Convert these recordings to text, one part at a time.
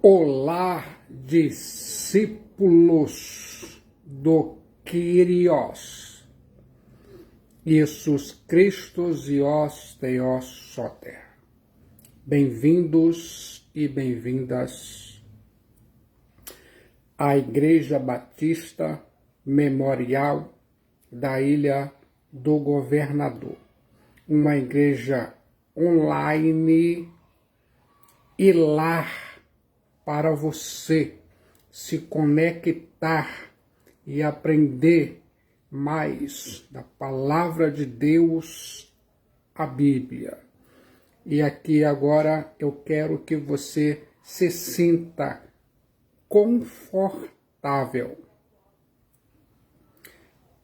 Olá, discípulos do Kyrios, Jesus Christos Ios Theos Soter. Bem-vindos e bem-vindas à Igreja Batista Memorial da Ilha do Governador, uma igreja online e lar para você se conectar e aprender mais da Palavra de Deus, a Bíblia. E aqui agora eu quero que você se sinta confortável.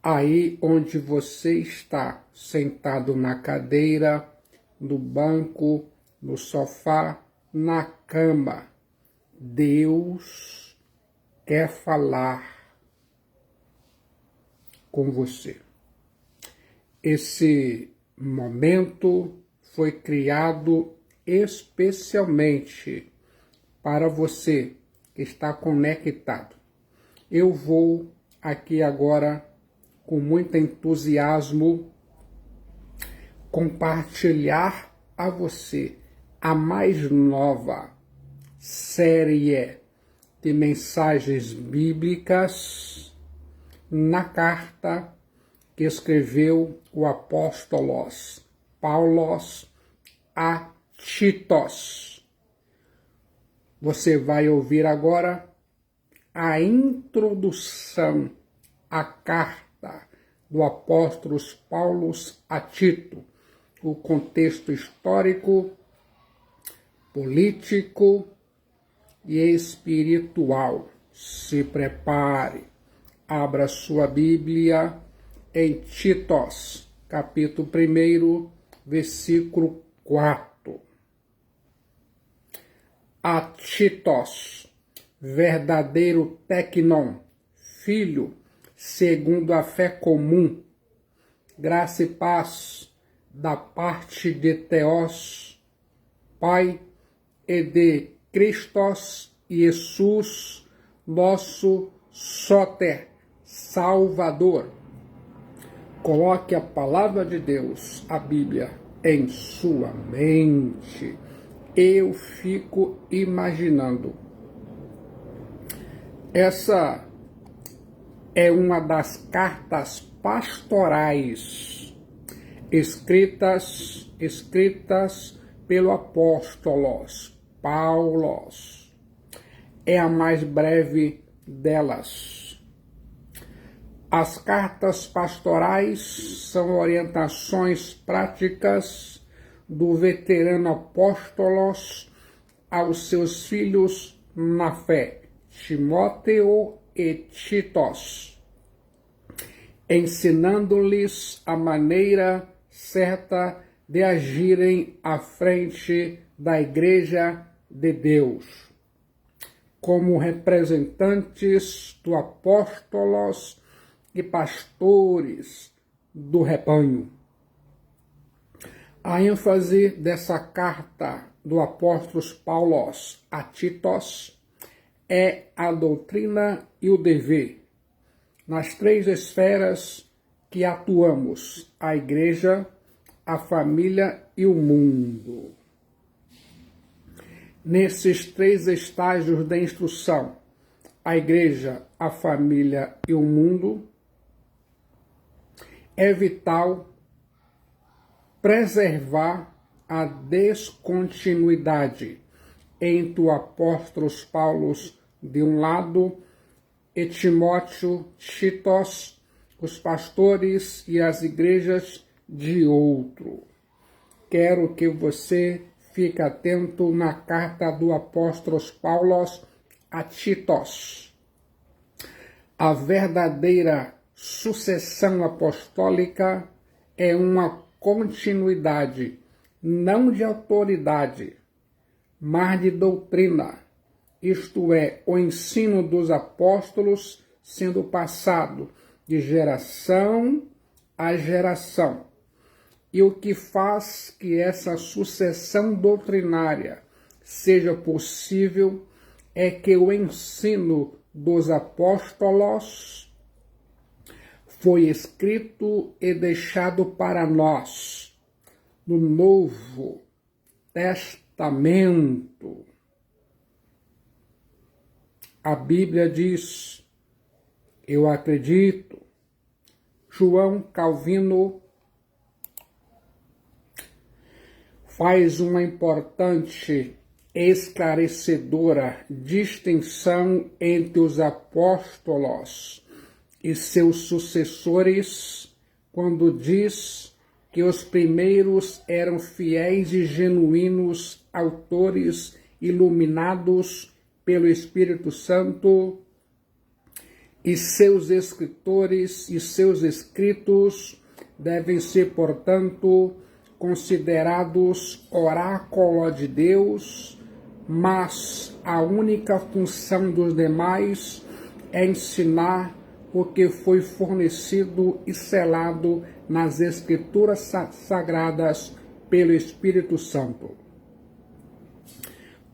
Aí onde você está, sentado na cadeira, no banco, no sofá, na cama, Deus quer falar com você. Esse momento foi criado especialmente para você que está conectado. Eu vou aqui agora, com muito entusiasmo, compartilhar a você a mais nova série de mensagens bíblicas na carta que escreveu o apóstolo Paulo a Titos. Você vai ouvir agora a introdução à carta do apóstolo Paulo a Tito, o contexto histórico, político e espiritual. Se prepare, abra sua Bíblia em Titos, capítulo 1, versículo 4. A Titos, verdadeiro tecnon, filho, segundo a fé comum, graça e paz da parte de Theos, Pai, e de Christos Jesus, nosso Soter, Salvador. Coloque a palavra de Deus, a Bíblia, em sua mente. Eu fico imaginando. Essa é uma das cartas pastorais escritas pelo apóstolo Paulo. É a mais breve delas. As cartas pastorais são orientações práticas do veterano apóstolo aos seus filhos na fé, Timóteo e Titos, ensinando-lhes a maneira certa de agirem à frente da Igreja de Deus, como representantes do apóstolos e pastores do rebanho. A ênfase dessa carta do apóstolo Paulo a Titos é a doutrina e o dever, nas três esferas que atuamos: a igreja, a família e o mundo. Nesses três estágios da instrução, a igreja, a família e o mundo, é vital preservar a descontinuidade entre o apóstolo Paulo de um lado e Timóteo, Titos, os pastores e as igrejas de outro. Quero que você fique atento na carta do apóstolo Paulo a Titos. A verdadeira sucessão apostólica é uma continuidade, não de autoridade, mas de doutrina, isto é, o ensino dos apóstolos sendo passado de geração a geração. E o que faz que essa sucessão doutrinária seja possível é que o ensino dos apóstolos foi escrito e deixado para nós no Novo Testamento. A Bíblia diz, eu acredito, João Calvino faz uma importante esclarecedora distinção entre os apóstolos e seus sucessores, quando diz que os primeiros eram fiéis e genuínos autores iluminados pelo Espírito Santo, e seus escritores e seus escritos devem ser, portanto, considerados oráculo de Deus, mas a única função dos demais é ensinar o que foi fornecido e selado nas Escrituras Sagradas pelo Espírito Santo.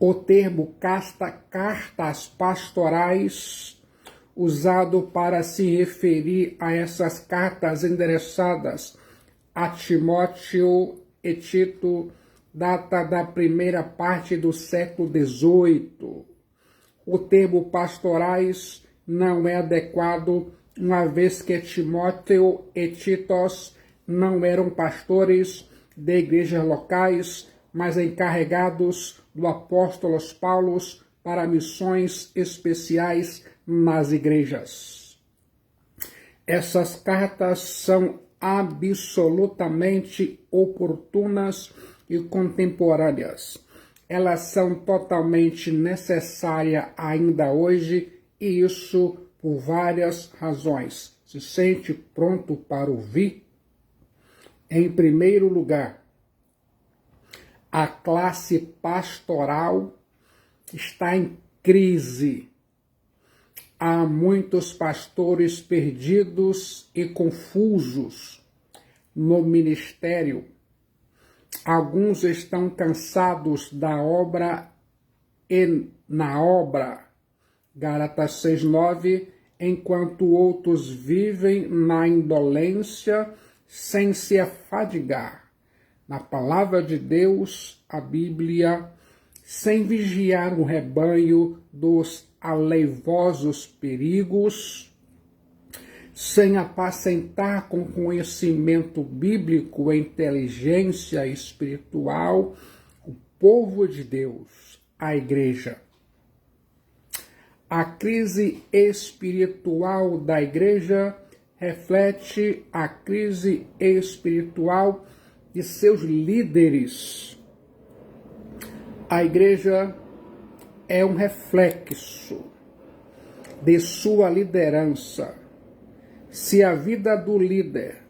O termo cartas pastorais, usado para se referir a essas cartas endereçadas a Timóteo e Tito, data da primeira parte do século XVIII. O termo pastorais não é adequado, uma vez que Timóteo e Titos não eram pastores de igrejas locais, mas encarregados do apóstolo Paulo para missões especiais nas igrejas. Essas cartas são absolutamente oportunas e contemporâneas. Elas são totalmente necessárias ainda hoje, e isso por várias razões. Se sente pronto para ouvir? Em primeiro lugar, a classe pastoral está em crise. Há muitos pastores perdidos e confusos no ministério. Alguns estão cansados da obra e na obra, Gálatas 6:9, enquanto outros vivem na indolência sem se afadigar. Na palavra de Deus, a Bíblia, sem vigiar o rebanho dos aleivosos perigos, sem apacentar com conhecimento bíblico e inteligência espiritual, o povo de Deus, a igreja. A crise espiritual da igreja reflete a crise espiritual de seus líderes. A igreja é um reflexo de sua liderança. Se a vida do líder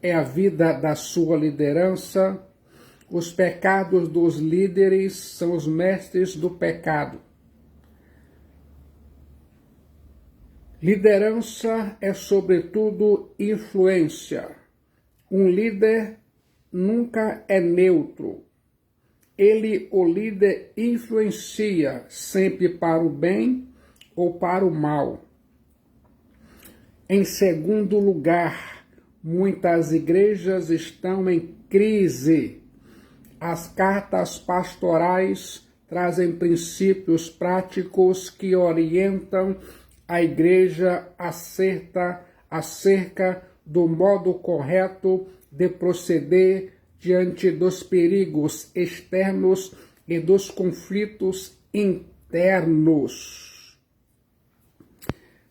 é a vida da sua liderança, os pecados dos líderes são os mestres do pecado. Liderança é, sobretudo, influência. Um líder nunca é neutro. Ele, o líder, influencia sempre para o bem ou para o mal. Em segundo lugar, muitas igrejas estão em crise. As cartas pastorais trazem princípios práticos que orientam a igreja acerca do modo correto de proceder diante dos perigos externos e dos conflitos internos.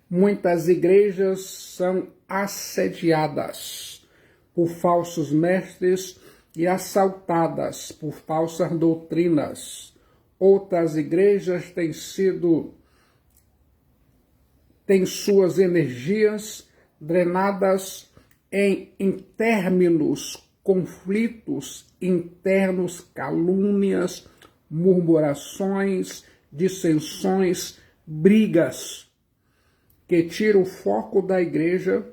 Muitas igrejas são assediadas por falsos mestres e assaltadas por falsas doutrinas. Outras igrejas têm suas energias drenadas em intérminos conflitos internos, calúnias, murmurações, dissensões, brigas, que tiram o foco da igreja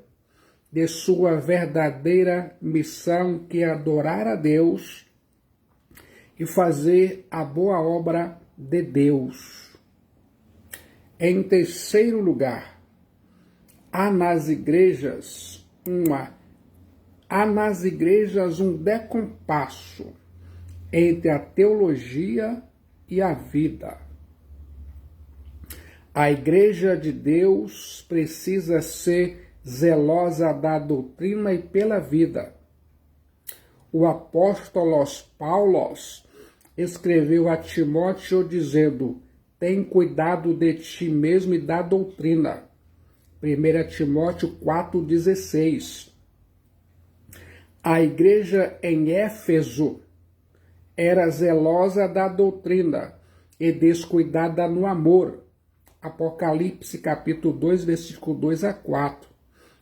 de sua verdadeira missão, que é adorar a Deus e fazer a boa obra de Deus. Em terceiro lugar, há nas igrejas um descompasso entre a teologia e a vida. A Igreja de Deus precisa ser zelosa da doutrina e pela vida. O apóstolo Paulo escreveu a Timóteo dizendo: tem cuidado de ti mesmo e da doutrina. 1 Timóteo 4,16. A igreja em Éfeso era zelosa da doutrina e descuidada no amor. Apocalipse capítulo 2, versículo 2 a 4.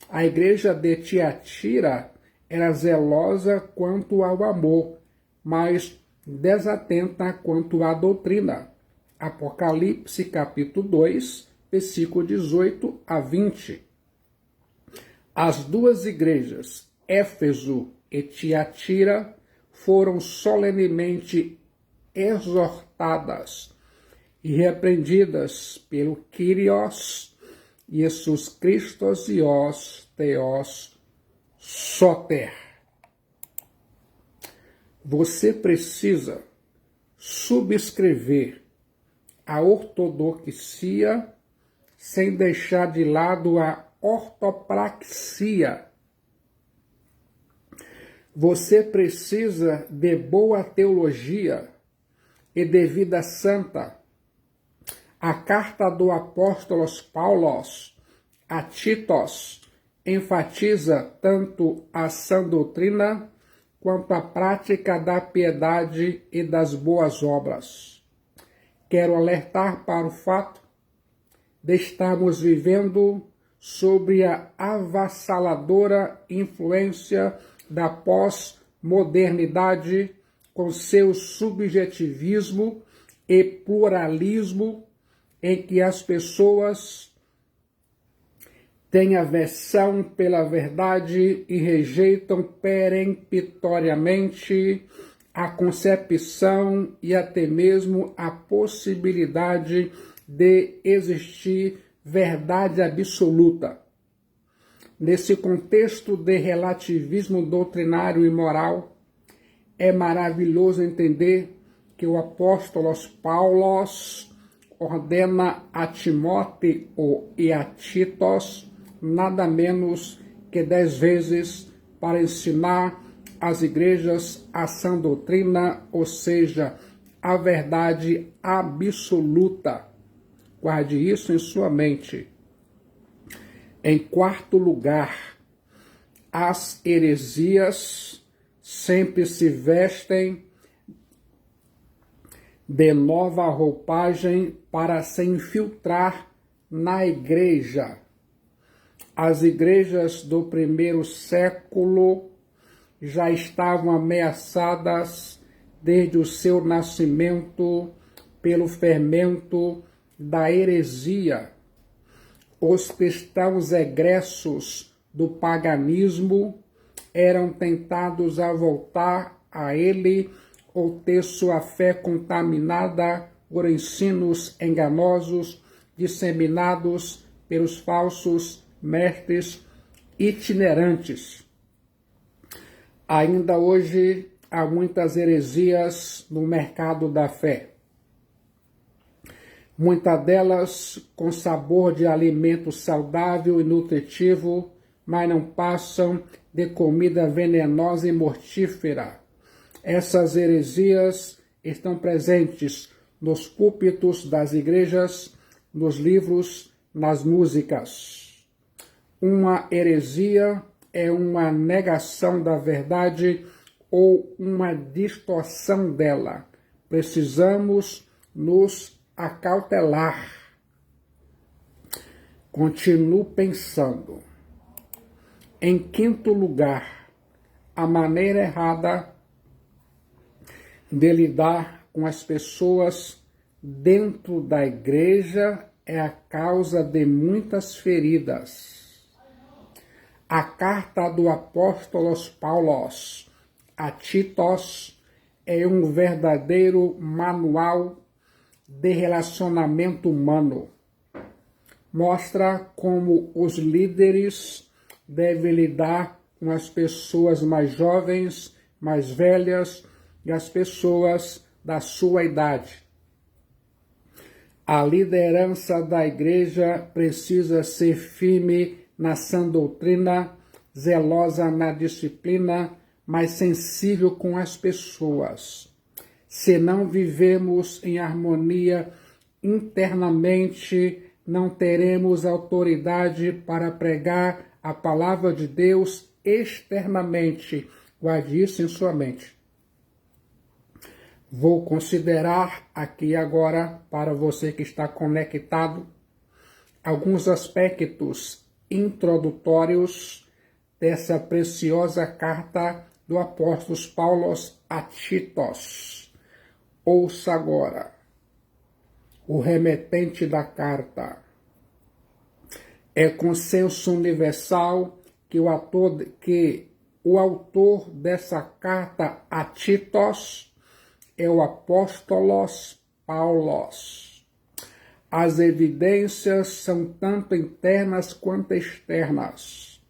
A igreja de Tiatira era zelosa quanto ao amor, mas desatenta quanto à doutrina. Apocalipse capítulo 2, versículo 18 a 20. As duas igrejas, Éfeso e Tiatira, foram solenemente exortadas e repreendidas pelo Kyrios, Jesus Christos e os Theos Soter. Você precisa subscrever a ortodoxia sem deixar de lado a ortopraxia. Você precisa de boa teologia e de vida santa. A carta do apóstolo Paulo a Titos enfatiza tanto a sã doutrina quanto a prática da piedade e das boas obras. Quero alertar para o fato de estarmos vivendo sob a avassaladora influência da pós-modernidade com seu subjetivismo e pluralismo, em que as pessoas têm aversão pela verdade e rejeitam peremptoriamente a concepção e até mesmo a possibilidade de existir verdade absoluta. Nesse contexto de relativismo doutrinário e moral, é maravilhoso entender que o apóstolo Paulo ordena a Timóteo e a Titos nada menos que 10 vezes para ensinar às igrejas a sã doutrina, ou seja, a verdade absoluta. Guarde isso em sua mente. Em quarto lugar, as heresias sempre se vestem de nova roupagem para se infiltrar na igreja. As igrejas do primeiro século já estavam ameaçadas desde o seu nascimento pelo fermento da heresia. Os cristãos egressos do paganismo eram tentados a voltar a ele ou ter sua fé contaminada por ensinos enganosos disseminados pelos falsos mestres itinerantes. Ainda hoje há muitas heresias no mercado da fé. Muitas delas com sabor de alimento saudável e nutritivo, mas não passam de comida venenosa e mortífera. Essas heresias estão presentes nos púlpitos das igrejas, nos livros, nas músicas. Uma heresia é uma negação da verdade ou uma distorção dela. Precisamos nos acautelar. Continuo pensando. Em quinto lugar, a maneira errada de lidar com as pessoas dentro da igreja é a causa de muitas feridas. A carta do apóstolo Paulo a Titos é um verdadeiro manual de relacionamento humano. mostra como os líderes devem lidar com as pessoas mais jovens, mais velhas e as pessoas da sua idade. A liderança da igreja precisa ser firme na sã doutrina, zelosa na disciplina, mas sensível com as pessoas. Se não vivemos em harmonia internamente, não teremos autoridade para pregar a palavra de Deus externamente. Guarde isso em sua mente. Vou considerar aqui agora, para você que está conectado, alguns aspectos introdutórios dessa preciosa carta do apóstolo Paulo a Titos. Ouça agora o remetente da carta. É consenso universal que o autor dessa carta a Titos é o apóstolo Paulo. As evidências são tanto internas quanto externas.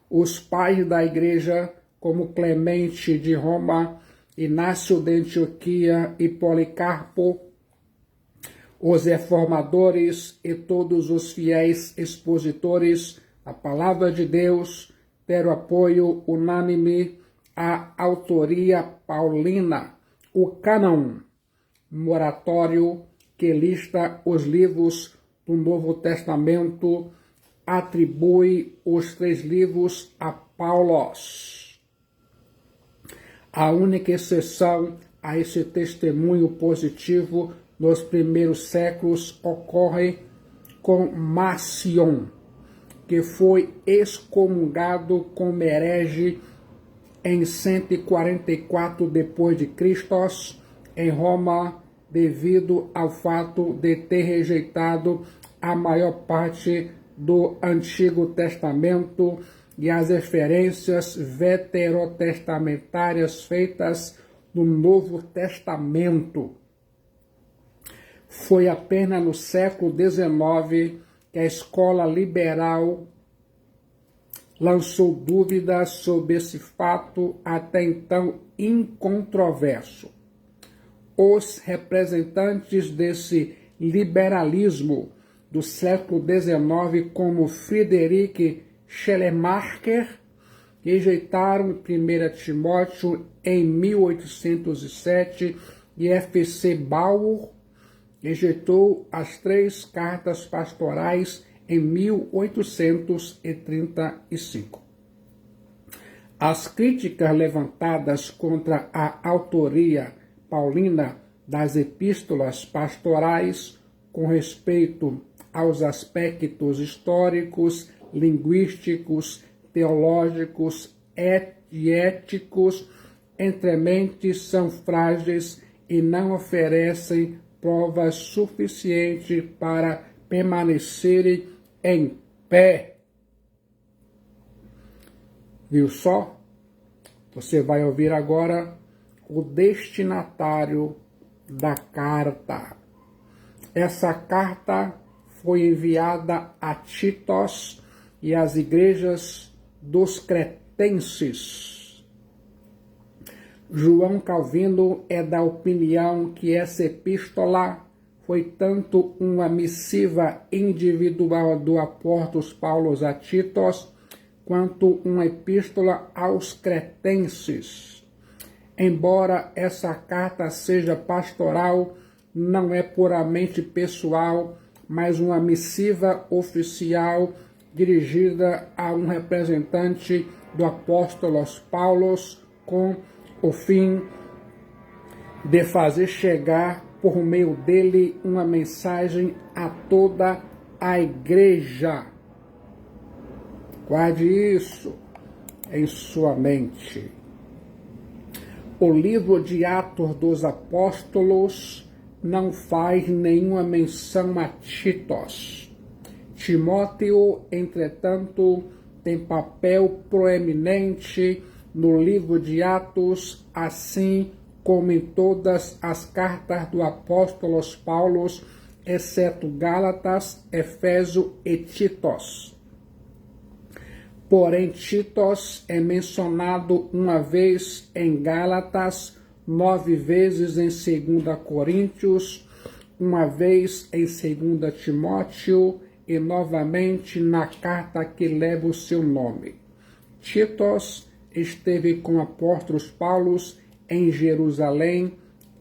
Os pais da igreja, como Clemente de Roma, Inácio de Antioquia e Policarpo, os reformadores e todos os fiéis expositores da palavra de Deus deram apoio unânime à autoria paulina, o cânon moratório que lista os livros do Novo Testamento atribui os 3 livros a Paulo. A única exceção a esse testemunho positivo nos primeiros séculos ocorre com Marcion, que foi excomungado como herege em 144 d.C. em Roma, devido ao fato de ter rejeitado a maior parte do Antigo Testamento e as referências veterotestamentárias feitas no Novo Testamento. Foi apenas no século XIX que a escola liberal lançou dúvidas sobre esse fato até então incontroverso. Os representantes desse liberalismo do século XIX, como Friedrich Schleiermacher, rejeitaram 1 Timóteo em 1807 e F.C. Baur rejeitou as 3 cartas pastorais em 1835. As críticas levantadas contra a autoria paulina das epístolas pastorais com respeito aos aspectos históricos, linguísticos, teológicos e éticos, entremente são frágeis e não oferecem provas suficientes para permanecerem em pé. Viu só? Você vai ouvir agora o destinatário da carta. Essa carta foi enviada a Titos e às igrejas dos cretenses. João Calvino é da opinião que essa epístola foi tanto uma missiva individual do apóstolo Paulo a Titos, quanto uma epístola aos cretenses. Embora essa carta seja pastoral, não é puramente pessoal, mas uma missiva oficial dirigida a um representante do apóstolo Paulo com o fim de fazer chegar por meio dele uma mensagem a toda a igreja. Guarde isso em sua mente. O livro de Atos dos Apóstolos não faz nenhuma menção a Titos. Timóteo, entretanto, tem papel proeminente no livro de Atos, assim como em todas as cartas do apóstolo Paulo exceto Gálatas, Efésio e Titos. Porém, Titos é mencionado uma vez em Gálatas, 9 vezes em 2 Coríntios, uma vez em 2 Timóteo e novamente na carta que leva o seu nome. Titos esteve com apóstolos Paulo em Jerusalém,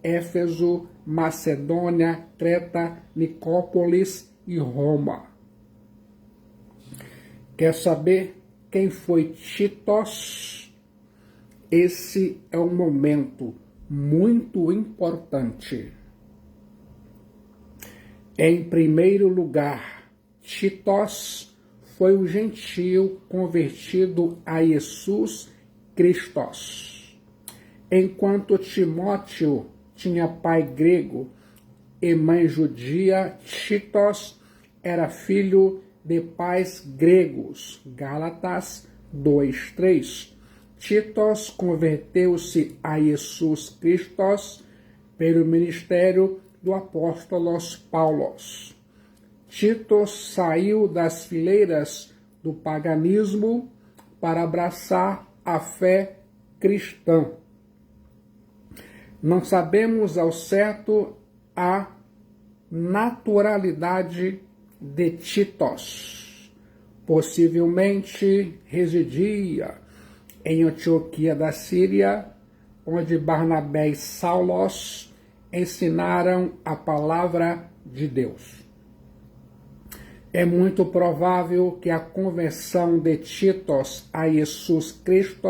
Éfeso, Macedônia, Creta, Nicópolis e Roma. Quer saber quem foi Titos? Esse é um momento muito importante. Em primeiro lugar, Titos foi o gentio convertido a Jesus Cristo. Enquanto Timóteo tinha pai grego e mãe judia, Titos era filho de pais gregos. Gálatas 2:3. Titos converteu-se a Jesus Cristo pelo ministério do apóstolo Paulo. Titos saiu das fileiras do paganismo para abraçar a fé cristã. Não sabemos ao certo a naturalidade de Titos. Possivelmente residia em Antioquia da Síria, onde Barnabé e Saulo ensinaram a palavra de Deus. É muito provável que a conversão de Titos a Jesus Cristo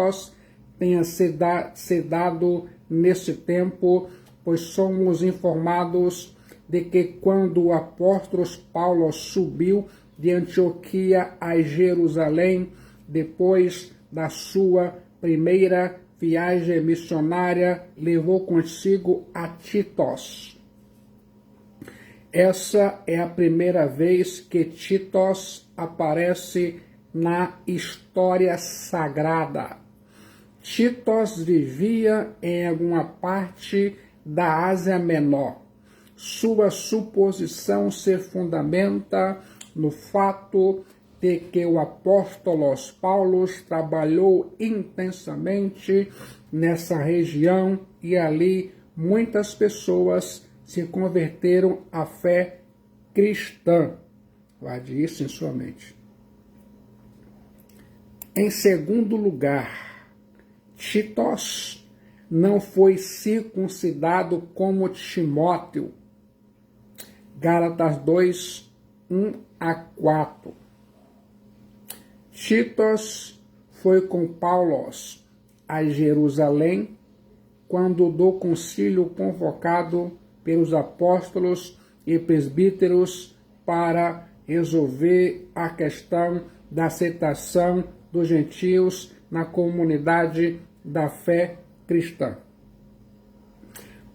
tenha se dado nesse tempo, pois somos informados de que quando o apóstolo Paulo subiu de Antioquia a Jerusalém, depois da sua primeira viagem missionária, levou consigo a Titos. Essa é a primeira vez que Titos aparece na história sagrada. Titos vivia em alguma parte da Ásia Menor. Sua suposição se fundamenta no fato de que o apóstolo Paulo trabalhou intensamente nessa região e ali muitas pessoas se converteram à fé cristã. Guarde isso em sua mente. Em segundo lugar, Titos não foi circuncidado como Timóteo. Gálatas 2, 1-4. Titos foi com Paulo a Jerusalém quando do concílio convocado pelos apóstolos e presbíteros para resolver a questão da aceitação dos gentios na comunidade da fé cristã.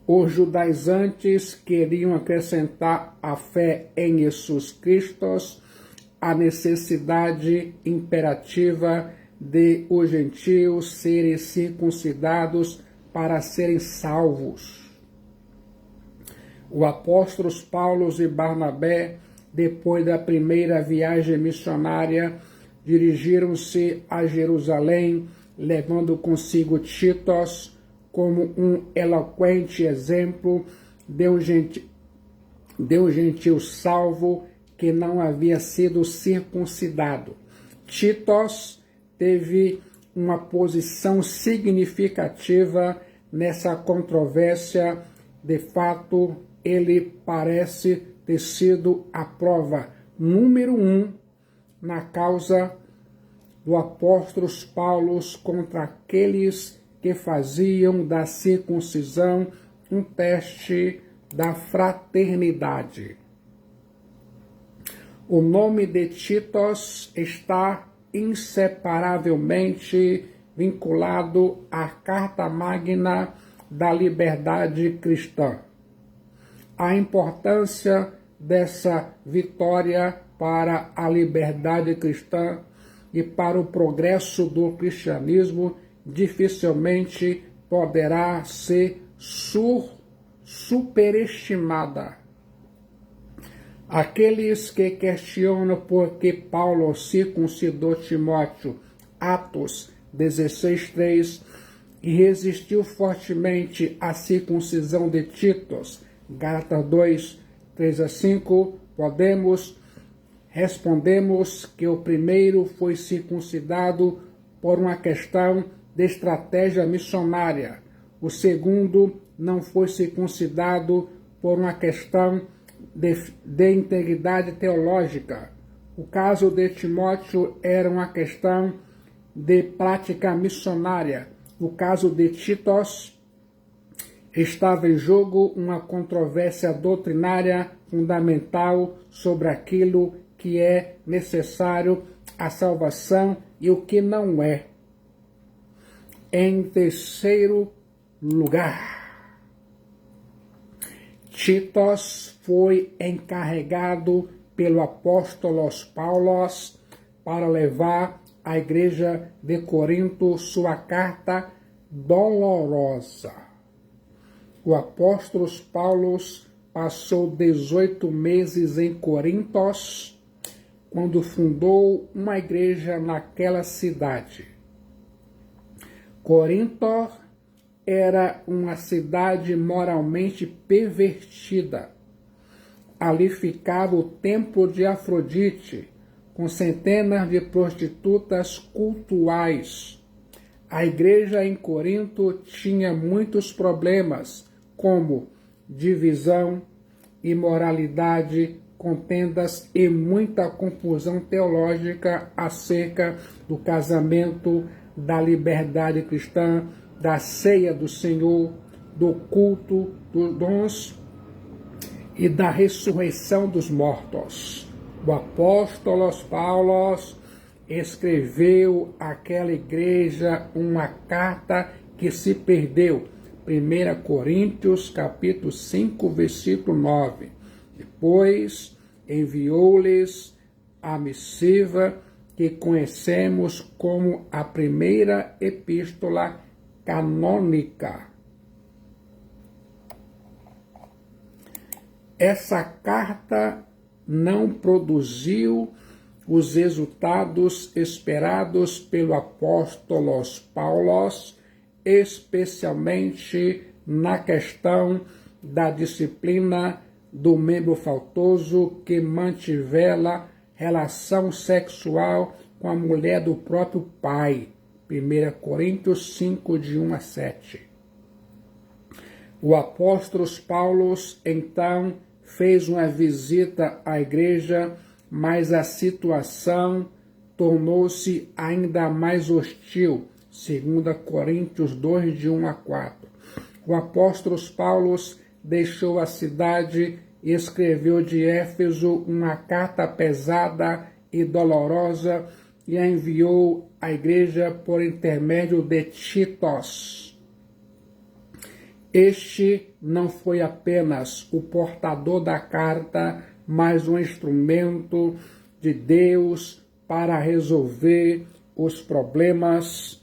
Os judaizantes queriam acrescentar à fé em Jesus Cristo a necessidade imperativa de os gentios serem circuncidados para serem salvos. Os apóstolos Paulo e Barnabé, depois da primeira viagem missionária, dirigiram-se a Jerusalém, levando consigo Titos como um eloquente exemplo de um gentil salvo que não havia sido circuncidado. Titos teve uma posição significativa nessa controvérsia. De fato, ele parece ter sido a prova número 1 na causa do apóstolo Paulo contra aqueles que faziam da circuncisão um teste da fraternidade. O nome de Titos está inseparavelmente vinculado à Carta Magna da Liberdade Cristã. A importância dessa vitória para a liberdade cristã e para o progresso do cristianismo dificilmente poderá ser superestimada. Aqueles que questionam por que Paulo circuncidou Timóteo, Atos 16:3, e resistiu fortemente à circuncisão de Titos, Gálatas 2:3-5, respondemos que o primeiro foi circuncidado por uma questão de estratégia missionária. O segundo não foi circuncidado por uma questão de integridade teológica. O caso de Timóteo era uma questão de prática missionária. No caso de Titos, estava em jogo uma controvérsia doutrinária fundamental sobre aquilo que é necessário à salvação e o que não é. Em terceiro lugar, Titos foi encarregado pelo apóstolo Paulo para levar à igreja de Corinto sua carta dolorosa. O apóstolo Paulo passou 18 meses em Corinto, quando fundou uma igreja naquela cidade. Corinto era uma cidade moralmente pervertida. Ali ficava o templo de Afrodite, com centenas de prostitutas cultuais. A igreja em Corinto tinha muitos problemas, como divisão, imoralidade, contendas e muita confusão teológica acerca do casamento, da liberdade cristã, da ceia do Senhor, do culto dos dons e da ressurreição dos mortos. O apóstolo Paulo escreveu àquela igreja uma carta que se perdeu. 1 Coríntios, capítulo 5, versículo 9. Depois enviou-lhes a missiva que conhecemos como a primeira epístola canônica. Essa carta não produziu os resultados esperados pelo apóstolo Paulo, especialmente na questão da disciplina do membro faltoso que mantivela relação sexual com a mulher do próprio pai. 1 Coríntios 5, de 1-7. O apóstolo Paulo, então, fez uma visita à igreja, mas a situação tornou-se ainda mais hostil. 2 Coríntios 2, de 1-4. O apóstolo Paulo deixou a cidade e escreveu de Éfeso uma carta pesada e dolorosa e a enviou à igreja por intermédio de Titos. Este não foi apenas o portador da carta, mas um instrumento de Deus para resolver os problemas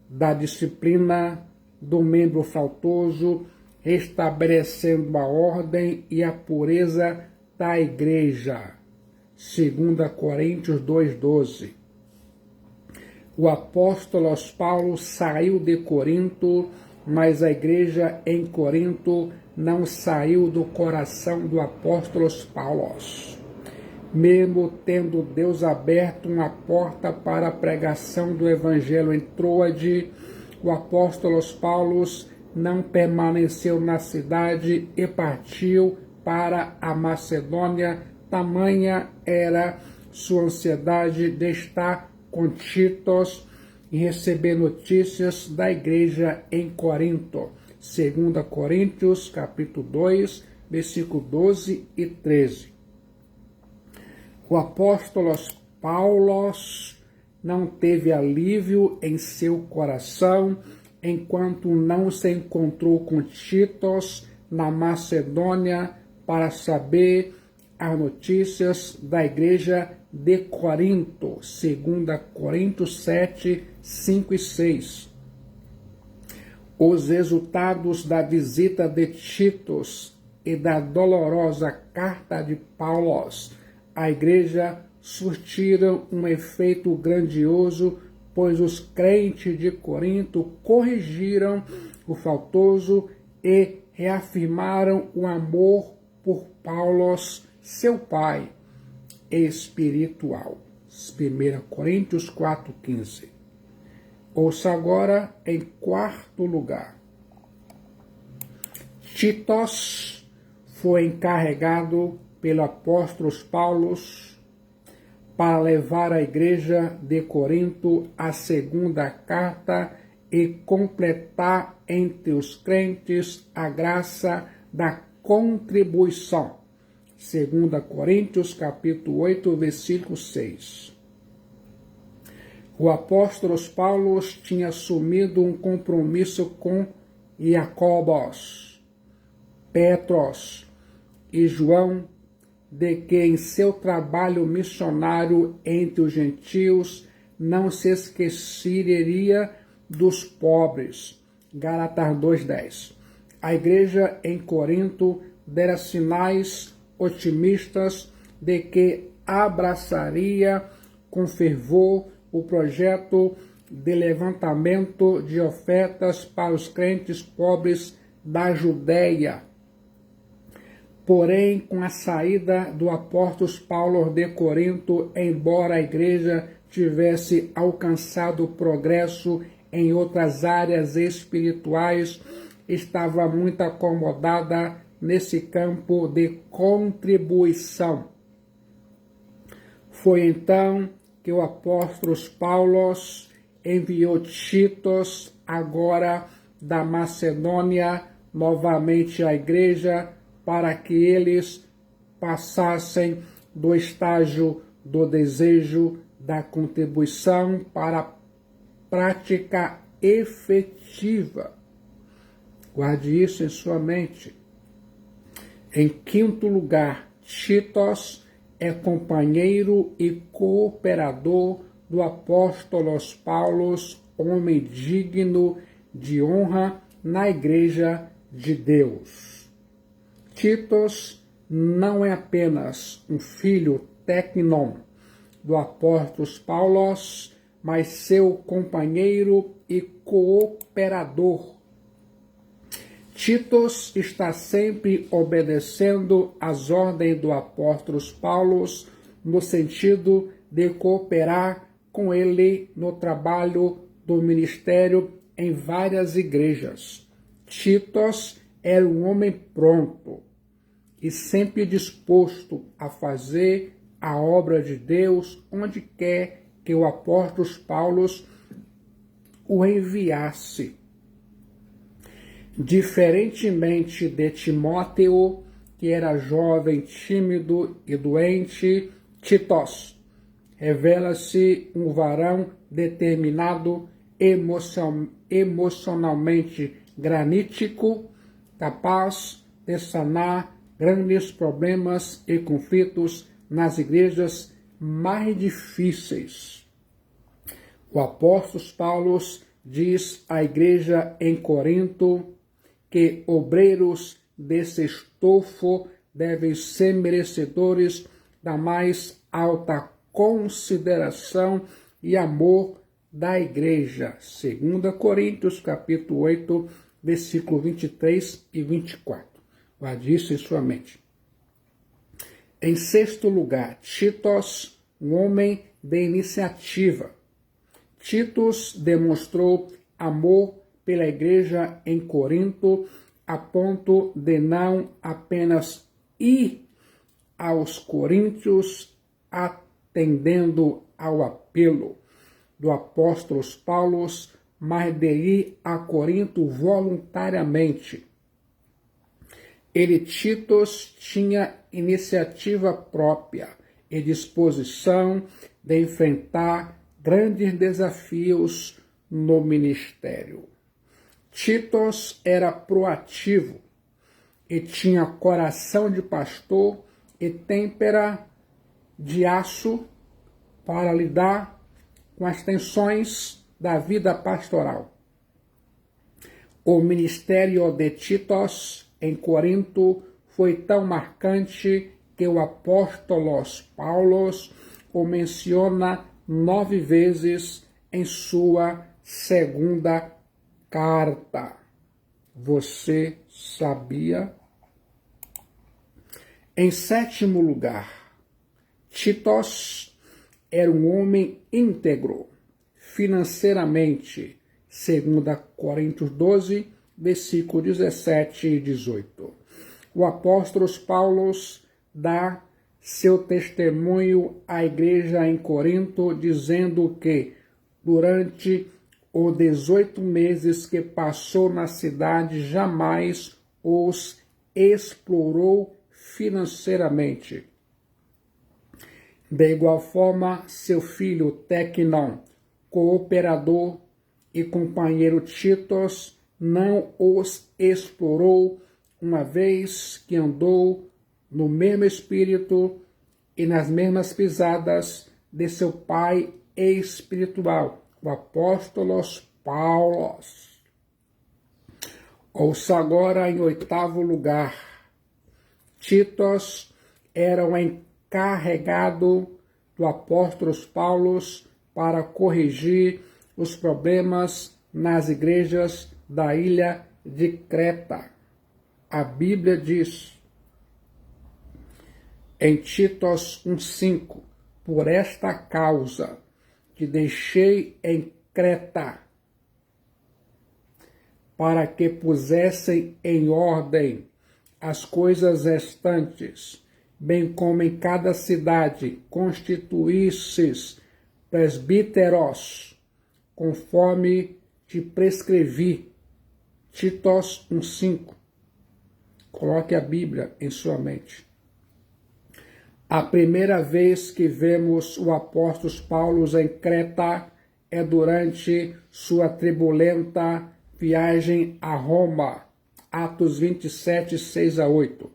da disciplina do membro faltoso, estabelecendo a ordem e a pureza da igreja. 2 Coríntios 2:12. O apóstolo Paulo saiu de Corinto, mas a igreja em Corinto não saiu do coração do apóstolo Paulo. Mesmo tendo Deus aberto uma porta para a pregação do evangelho em Troade, o apóstolo Paulo não permaneceu na cidade e partiu para a Macedônia. Tamanha era sua ansiedade de estar com Titos e receber notícias da igreja em Corinto. 2 Coríntios, capítulo 2, versículo 12 e 13. O apóstolo Paulo não teve alívio em seu coração enquanto não se encontrou com Titos na Macedônia para saber as notícias da igreja de Corinto. 2 Coríntios 7, 5 e 6. Os resultados da visita de Titos e da dolorosa carta de Paulo à igreja surtiram um efeito grandioso, pois os crentes de Corinto corrigiram o faltoso e reafirmaram o amor por Paulo, seu pai espiritual. 1 Coríntios 4,15. Ouça agora em quarto lugar. Titos foi encarregado pelo apóstolo Paulo para levar à igreja de Corinto a segunda carta e completar entre os crentes a graça da contribuição. 2 Coríntios capítulo 8, versículo 6. O apóstolo Paulo tinha assumido um compromisso com Jacobos, Petros e João, de que em seu trabalho missionário entre os gentios não se esqueceria dos pobres. Gálatas 2,10. A igreja em Corinto dera sinais otimistas de que abraçaria com fervor o projeto de levantamento de ofertas para os crentes pobres da Judéia. Porém, com a saída do apóstolo Paulo de Corinto, embora a igreja tivesse alcançado progresso em outras áreas espirituais, estava muito acomodada nesse campo de contribuição. Foi então que o apóstolo Paulo enviou Titos, agora da Macedônia, novamente à igreja, para que eles passassem do estágio do desejo da contribuição para a prática efetiva. Guarde isso em sua mente. Em quinto lugar, Titos é companheiro e cooperador do apóstolo Paulo, homem digno de honra na igreja de Deus. Titos não é apenas um filho tecnon do apóstolo Paulo, mas seu companheiro e cooperador. Titos está sempre obedecendo às ordens do apóstolo Paulo, no sentido de cooperar com ele no trabalho do ministério em várias igrejas. Titos era um homem pronto e sempre disposto a fazer a obra de Deus onde quer que o apóstolo Paulo o enviasse. Diferentemente de Timóteo, que era jovem, tímido e doente, Titos revela-se um varão determinado, emocionalmente granítico, capaz de sanar grandes problemas e conflitos nas igrejas mais difíceis. O apóstolo Paulo diz à igreja em Corinto que obreiros desse estofo devem ser merecedores da mais alta consideração e amor da igreja. 2 Coríntios, capítulo 8, versículo 23 e 24. Guarde isso em sua mente. Em sexto lugar, Titos, um homem de iniciativa. Titos demonstrou amor pela igreja em Corinto, a ponto de não apenas ir aos coríntios atendendo ao apelo do apóstolo Paulo, mas de ir a Corinto voluntariamente. Ele, Titos, tinha iniciativa própria e disposição de enfrentar grandes desafios no ministério. Titos era proativo e tinha coração de pastor e têmpera de aço para lidar com as tensões da vida pastoral. O ministério de Titos em Corinto foi tão marcante que o apóstolo Paulo o menciona 9 vezes em sua segunda carta. Você sabia? Em sétimo lugar, Titos era um homem íntegro financeiramente, segundo Coríntios 12, versículo 17 e 18. O apóstolo Paulo dá seu testemunho à igreja em Corinto, dizendo que durante os 18 meses que passou na cidade, jamais os explorou financeiramente. De igual forma, seu filho Tecnon, cooperador e companheiro Titos, não os explorou, uma vez que andou no mesmo espírito e nas mesmas pisadas de seu pai espiritual, o apóstolo Paulo. Ouça agora em oitavo lugar. Titos era o encarregado do apóstolo Paulo para corrigir os problemas nas igrejas da ilha de Creta. A Bíblia diz em Titos 1,5: por esta causa que deixei em Creta, para que pusessem em ordem as coisas restantes, bem como em cada cidade constituísseis presbíteros, conforme te prescrevi. Titos 1,5. Coloque a Bíblia em sua mente. A primeira vez que vemos o apóstolo Paulo em Creta é durante sua turbulenta viagem a Roma, Atos 27, 6 a 8.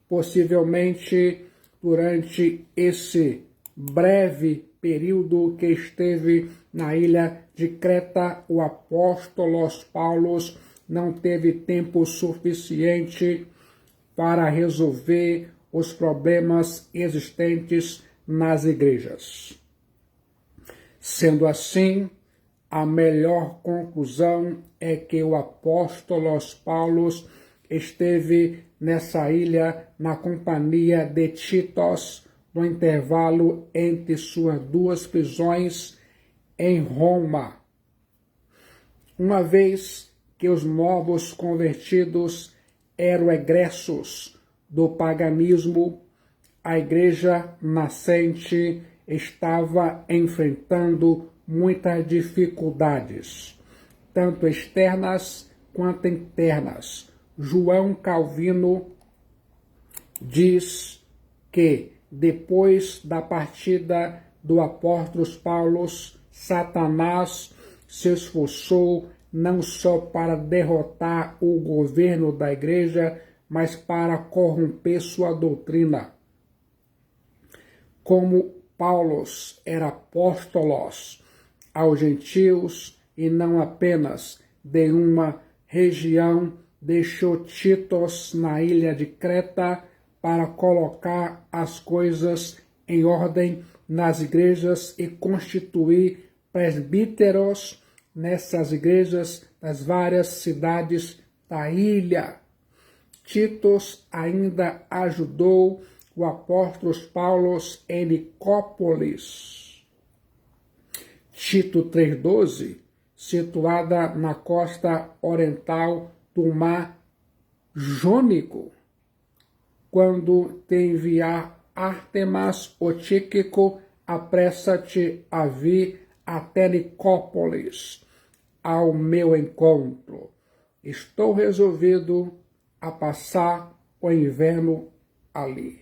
Possivelmente durante esse breve período que esteve na ilha de Creta, o apóstolo Paulo não teve tempo suficiente para resolver os problemas existentes nas igrejas. Sendo assim, a melhor conclusão é que o apóstolo Paulo esteve nessa ilha na companhia de Titos no intervalo entre suas duas prisões em Roma. Uma vez que os novos convertidos eram egressos do paganismo, a igreja nascente estava enfrentando muitas dificuldades, tanto externas quanto internas. João Calvino diz que depois da partida do apóstolo Paulo, Satanás se esforçou não só para derrotar o governo da igreja, mas para corromper sua doutrina. Como Paulo era apóstolo aos gentios e não apenas de uma região, deixou Titos na ilha de Creta para colocar as coisas em ordem nas igrejas e constituir presbíteros nessas igrejas das várias cidades da ilha. Titos ainda ajudou o apóstolo Paulo em Nicópolis. Tito 3,12, situada na costa oriental do mar Jônico, quando te enviar Ártemas o Tíquico, apressa-te a vir até Nicópolis, ao meu encontro. Estou resolvido a passar o inverno ali.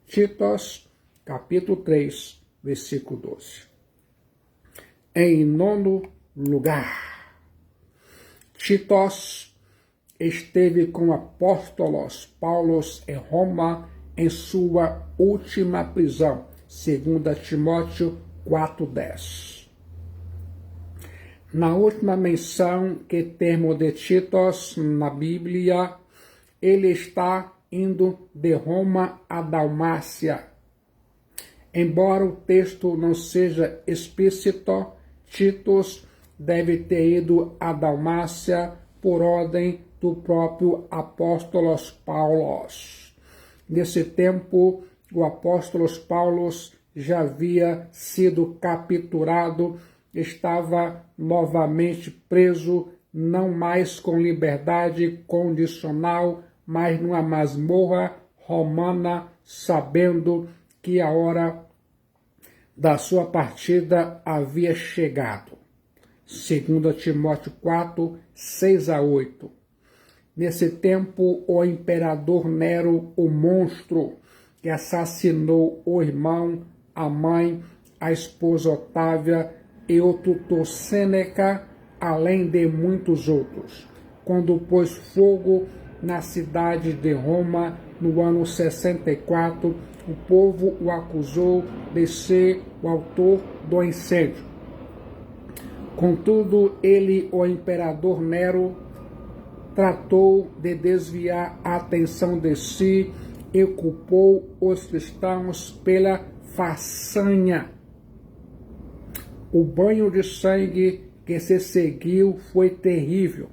Titos, capítulo 3, versículo 12. Em nono lugar, Titos esteve com apóstolos Paulo em Roma em sua última prisão, 2 Timóteo 4,10. Na última menção que temos de Titos na Bíblia, ele está indo de Roma a Dalmácia. Embora o texto não seja explícito, Tito deve ter ido a Dalmácia por ordem do próprio apóstolo Paulo. Nesse tempo, o apóstolo Paulo já havia sido capturado, estava novamente preso, não mais com liberdade condicional, mas numa masmorra romana, sabendo que a hora da sua partida havia chegado. 2 Timóteo 4, 6-8. Nesse tempo, o imperador Nero, o monstro, que assassinou o irmão, a mãe, a esposa Otávia e o tutor Sêneca, além de muitos outros, quando pôs fogo na cidade de Roma no ano 64, o povo o acusou de ser o autor do incêndio. Contudo, ele, o imperador Nero, tratou de desviar a atenção de si e culpou os cristãos pela façanha. O banho de sangue que se seguiu foi terrível.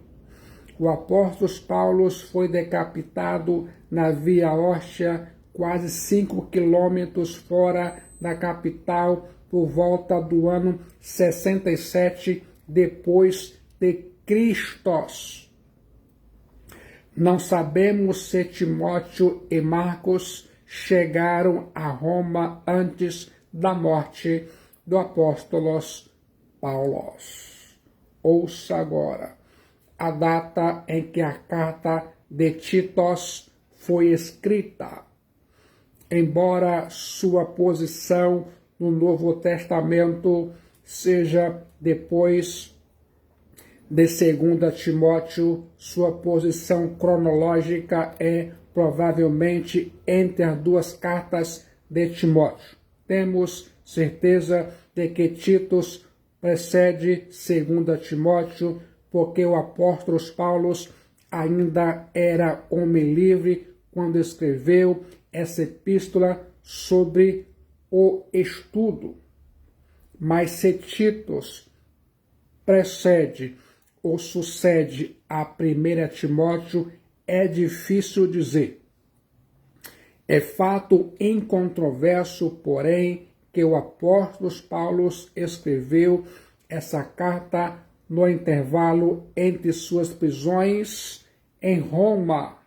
O apóstolo Paulo foi decapitado na Via Óstia, quase 5 quilômetros fora da capital, por volta do ano 67 depois de Cristo. Não sabemos se Timóteo e Marcos chegaram a Roma antes da morte do apóstolo Paulo. Ouça agora a data em que a carta de Tito foi escrita. Embora sua posição no Novo Testamento seja depois de 2 Timóteo, sua posição cronológica é provavelmente entre as duas cartas de Timóteo. Temos certeza de que Tito precede 2 Timóteo, porque o apóstolo Paulo ainda era homem livre quando escreveu essa epístola sobre o estudo. Mas se Tito precede ou sucede a 1 Timóteo, é difícil dizer. É fato incontroverso, porém, que o apóstolo Paulo escreveu essa carta no intervalo entre suas prisões em Roma.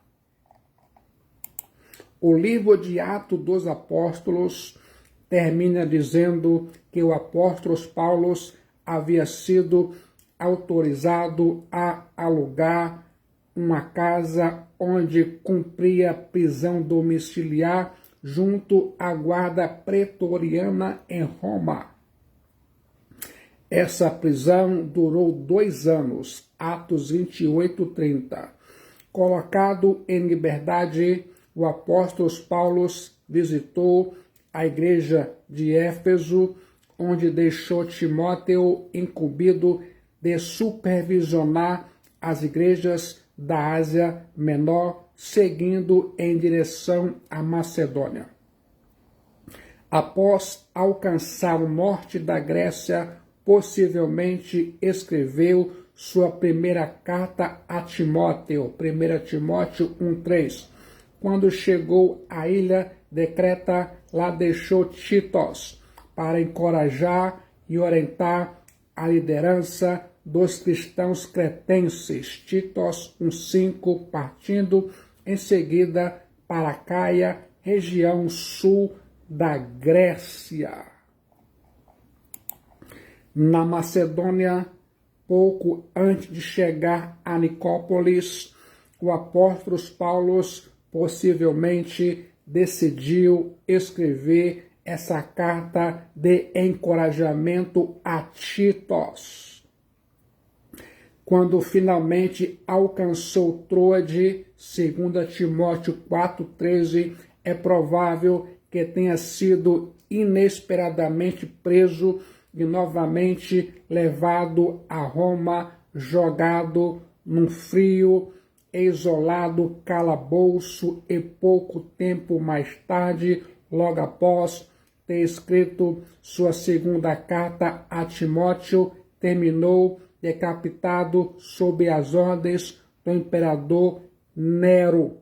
O livro de Atos dos Apóstolos termina dizendo que o apóstolo Paulo havia sido autorizado a alugar uma casa onde cumpria prisão domiciliar junto à guarda pretoriana em Roma. Essa prisão durou 2 anos, Atos 28:30. Colocado em liberdade, o apóstolo Paulo visitou a igreja de Éfeso, onde deixou Timóteo incumbido de supervisionar as igrejas da Ásia Menor, seguindo em direção à Macedônia. Após alcançar o norte da Grécia, possivelmente escreveu sua primeira carta a Timóteo, 1 Timóteo 1:3. Quando chegou à ilha de Creta, lá deixou Tito para encorajar e orientar a liderança dos cristãos cretenses. Tito 1:5, partindo em seguida para Caia, região sul da Grécia. Na Macedônia, pouco antes de chegar a Nicópolis, o apóstolo Paulo possivelmente decidiu escrever essa carta de encorajamento a Tito. Quando finalmente alcançou Troade, 2 Timóteo 4:13, é provável que tenha sido inesperadamente preso e novamente levado a Roma, jogado num frio isolado calabouço e pouco tempo mais tarde, logo após ter escrito sua segunda carta a Timóteo, terminou decapitado sob as ordens do imperador Nero.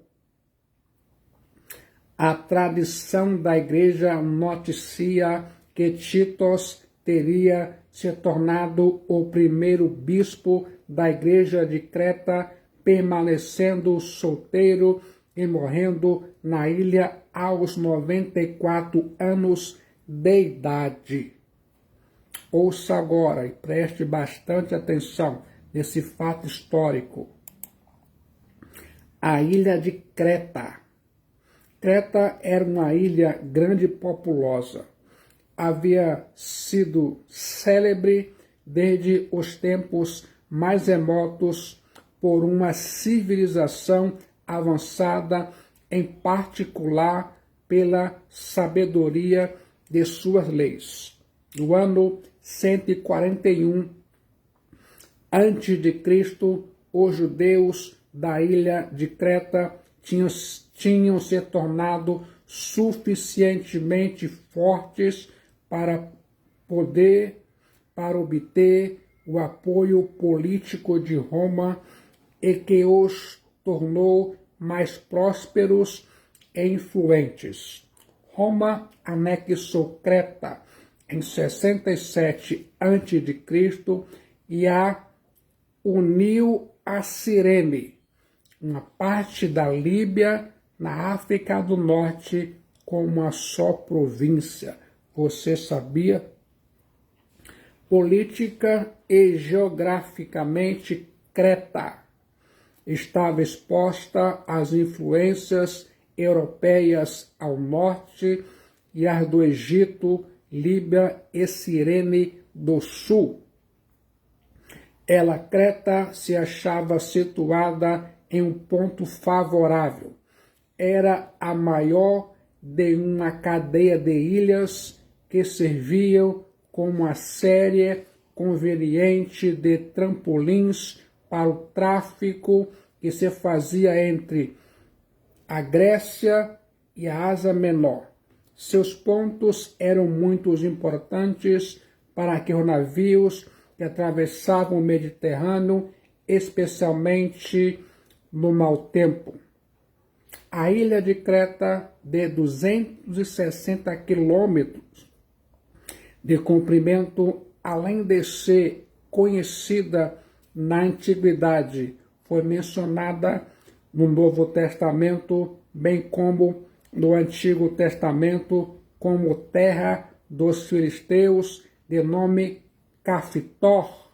A tradição da igreja noticia que Titos teria se tornado o primeiro bispo da igreja de Creta, permanecendo solteiro e morrendo na ilha aos 94 anos de idade. Ouça agora e preste bastante atenção nesse fato histórico. A ilha de Creta. Creta era uma ilha grande e populosa. Havia sido célebre desde os tempos mais remotos por uma civilização avançada, em particular pela sabedoria de suas leis. No ano 141 a.C., os judeus da ilha de Creta tinham se tornado suficientemente fortes para obter o apoio político de Roma, e que os tornou mais prósperos e influentes. Roma anexou Creta em 67 a.C. e a uniu a Cirene, uma parte da Líbia, na África do Norte, como uma só província. Você sabia? Política e geograficamente, Creta estava exposta às influências europeias ao norte e às do Egito, Líbia e Cirene do sul. Creta se achava situada em um ponto favorável. Era a maior de uma cadeia de ilhas que serviam como uma série conveniente de trampolins para o tráfico que se fazia entre a Grécia e a Ásia Menor. Seus pontos eram muito importantes para que os navios que atravessavam o Mediterrâneo, especialmente no mau tempo. A ilha de Creta, de 260 quilômetros de comprimento, além de ser conhecida na Antiguidade, foi mencionada no Novo Testamento, bem como no Antigo Testamento, como terra dos filisteus, de nome Cafitor.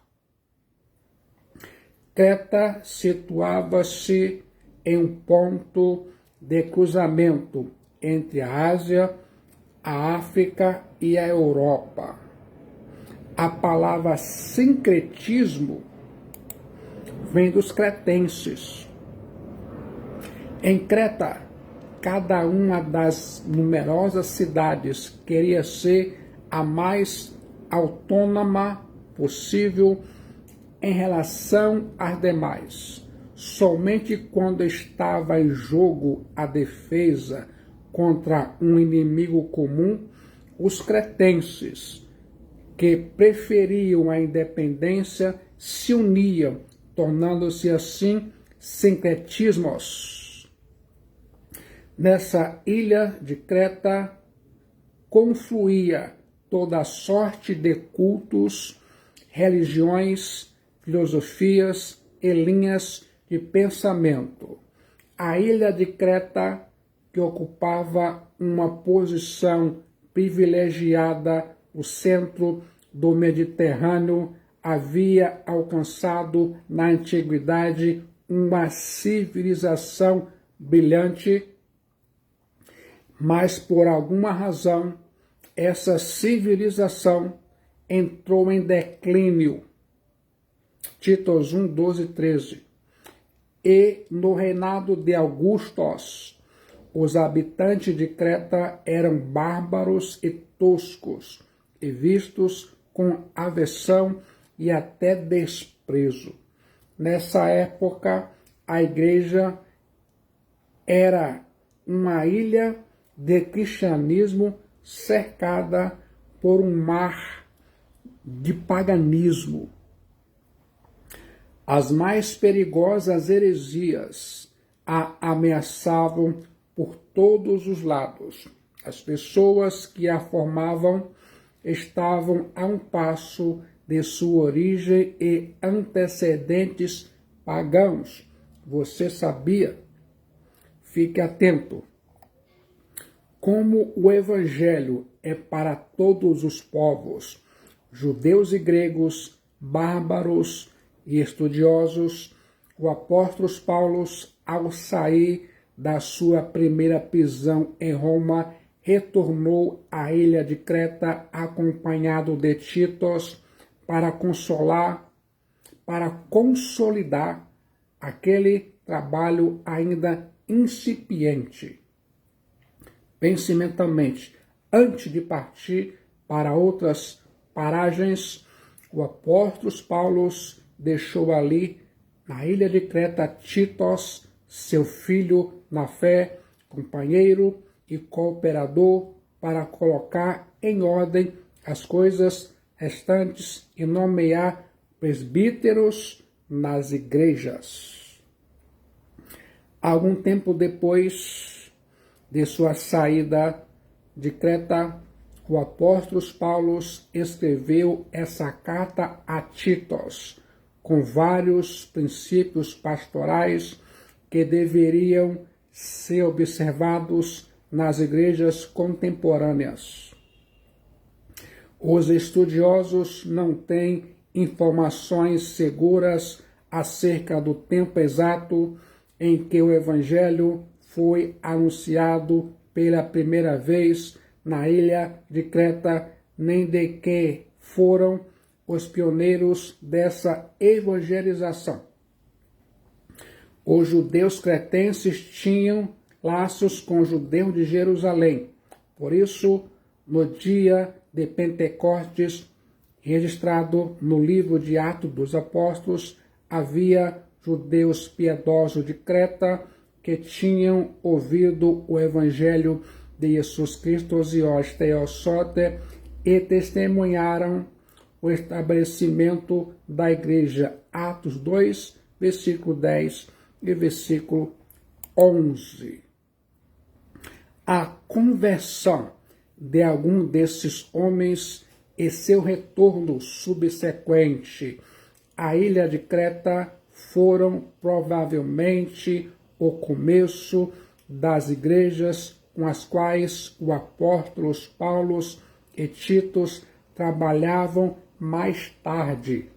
Creta situava-se em um ponto de cruzamento entre a Ásia, a África e a Europa. A palavra sincretismo vem dos cretenses. Em Creta, cada uma das numerosas cidades queria ser a mais autônoma possível em relação às demais. Somente quando estava em jogo a defesa contra um inimigo comum, os cretenses, que preferiam a independência, se uniam, tornando-se assim sincretismos. Nessa ilha de Creta confluía toda sorte de cultos, religiões, filosofias e linhas de pensamento. A ilha de Creta, que ocupava uma posição privilegiada no centro do Mediterrâneo, havia alcançado na antiguidade uma civilização brilhante, mas por alguma razão essa civilização entrou em declínio. Titos 1, 12, 13. E no reinado de Augustos, os habitantes de Creta eram bárbaros e toscos, e vistos com aversão e até desprezo. Nessa época, a igreja era uma ilha de cristianismo cercada por um mar de paganismo. As mais perigosas heresias a ameaçavam por todos os lados. As pessoas que a formavam estavam a um passo de sua origem e antecedentes pagãos. Você sabia? Fique atento. Como o Evangelho é para todos os povos, judeus e gregos, bárbaros e estudiosos, o apóstolo Paulo, ao sair da sua primeira prisão em Roma, retornou à ilha de Creta acompanhado de Titos para consolidar aquele trabalho ainda incipiente. Pense mentalmente, antes de partir para outras paragens, o apóstolo Paulo deixou ali, na ilha de Creta, Titos, seu filho na fé, companheiro e cooperador, para colocar em ordem as coisas restantes e nomear presbíteros nas igrejas. Algum tempo depois de sua saída de Creta, o apóstolo Paulo escreveu essa carta a Titos, com vários princípios pastorais que deveriam ser observados nas igrejas contemporâneas. Os estudiosos não têm informações seguras acerca do tempo exato em que o Evangelho foi anunciado pela primeira vez na ilha de Creta, nem de que foram os pioneiros dessa evangelização. Os judeus cretenses tinham laços com os judeus de Jerusalém. Por isso, no dia de Pentecostes, registrado no livro de Atos dos Apóstolos, havia judeus piedosos de Creta que tinham ouvido o evangelho de Jesus Cristo os Theosote e testemunharam o estabelecimento da igreja. Atos 2, versículo 10 e versículo 11. A conversão de algum desses homens e seu retorno subsequente à ilha de Creta foram provavelmente o começo das igrejas com as quais o apóstolo Paulo e Titos trabalhavam mais tarde.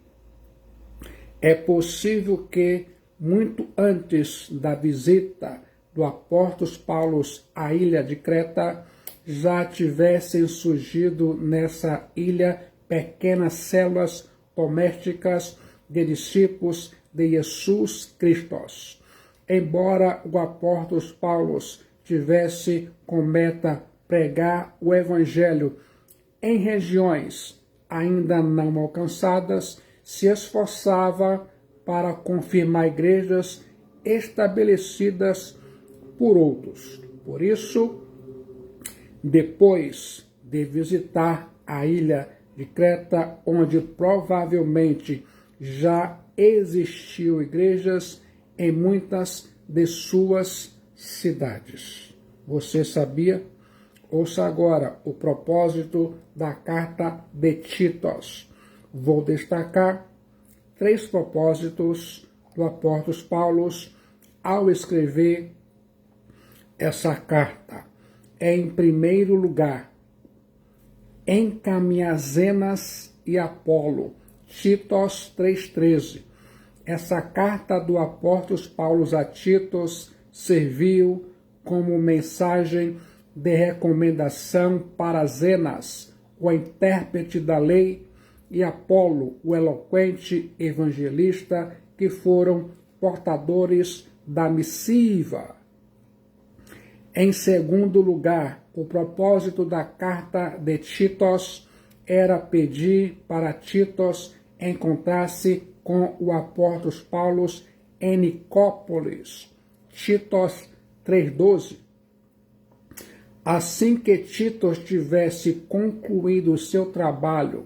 É possível que, muito antes da visita do apóstolo Paulo à ilha de Creta, já tivessem surgido nessa ilha pequenas células domésticas de discípulos de Jesus Cristo. Embora o apóstolo Paulo tivesse como meta pregar o evangelho em regiões ainda não alcançadas, se esforçava para confirmar igrejas estabelecidas por outros. Por isso, depois de visitar a ilha de Creta, onde provavelmente já existiam igrejas em muitas de suas cidades. Você sabia? Ouça agora o propósito da carta de Titos. Vou destacar 3 propósitos do apóstolo Paulo ao escrever essa carta. Em primeiro lugar, encaminhar Zenas e Apolo. Titos 3,13. Essa carta do apóstolo Paulo a Titos serviu como mensagem de recomendação para Zenas, o intérprete da lei, e Apolo, o eloquente evangelista, que foram portadores da missiva. Em segundo lugar, o propósito da carta de Titos era pedir para Titos encontrar-se com o apóstolo Paulo em Nicópolis, Titos 3,12. Assim que Titos tivesse concluído o seu trabalho,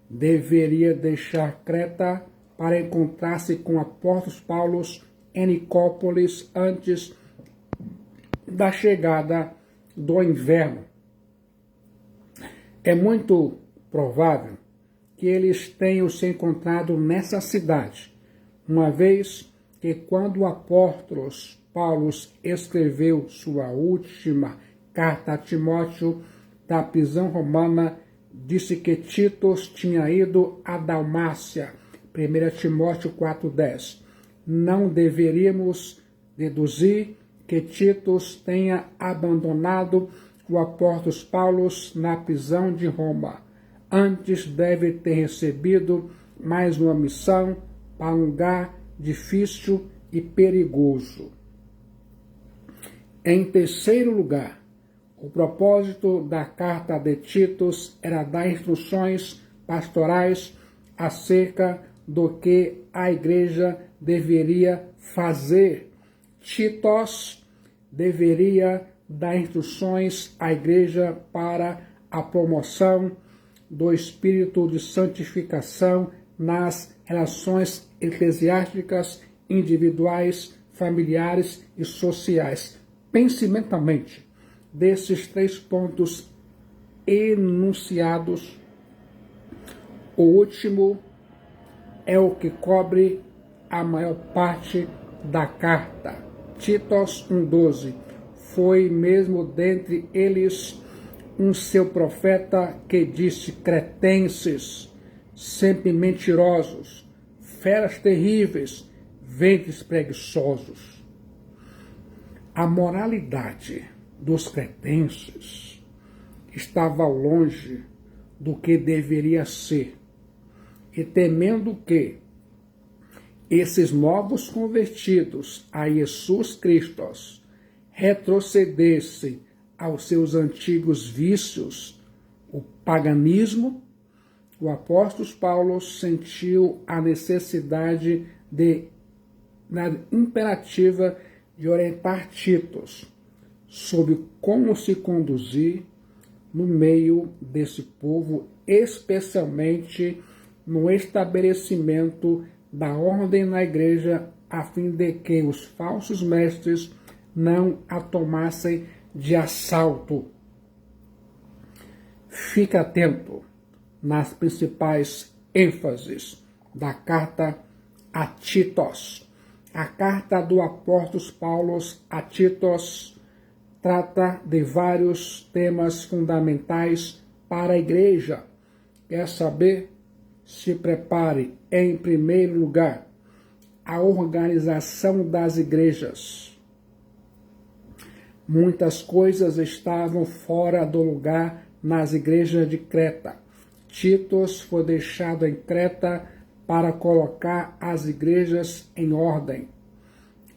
deveria deixar Creta para encontrar-se com o apóstolo Paulo em Nicópolis antes da chegada do inverno. É muito provável que eles tenham se encontrado nessa cidade, uma vez que quando o apóstolo Paulo escreveu sua última carta a Timóteo da prisão romana, disse que Titos tinha ido a Dalmácia, 1 Timóteo 4,10. Não deveríamos deduzir que Titos tenha abandonado o apóstolo Paulo na prisão de Roma. Antes deve ter recebido mais uma missão para um lugar difícil e perigoso. Em terceiro lugar, o propósito da carta de Titos era dar instruções pastorais acerca do que a igreja deveria fazer. Titos deveria dar instruções à igreja para a promoção do espírito de santificação nas relações eclesiásticas, individuais, familiares e sociais. Pense mentalmente desses 3 pontos enunciados. O último é o que cobre a maior parte da carta. Titos 1,12. Foi mesmo dentre eles um seu profeta que disse: cretenses, sempre mentirosos, feras terríveis, ventres preguiçosos. A moralidade dos cretenses estava longe do que deveria ser, e temendo que esses novos convertidos a Jesus Cristo retrocedessem aos seus antigos vícios, o paganismo, o apóstolo Paulo sentiu a necessidade imperativa de orientar Titos sobre como se conduzir no meio desse povo, especialmente no estabelecimento da ordem na igreja, a fim de que os falsos mestres não a tomassem de assalto. Fique atento nas principais ênfases da carta a Titos. A carta do apóstolo Paulo a Titos trata de vários temas fundamentais para a igreja. Quer saber? Se prepare. Em primeiro lugar, a organização das igrejas. Muitas coisas estavam fora do lugar nas igrejas de Creta. Titos foi deixado em Creta para colocar as igrejas em ordem.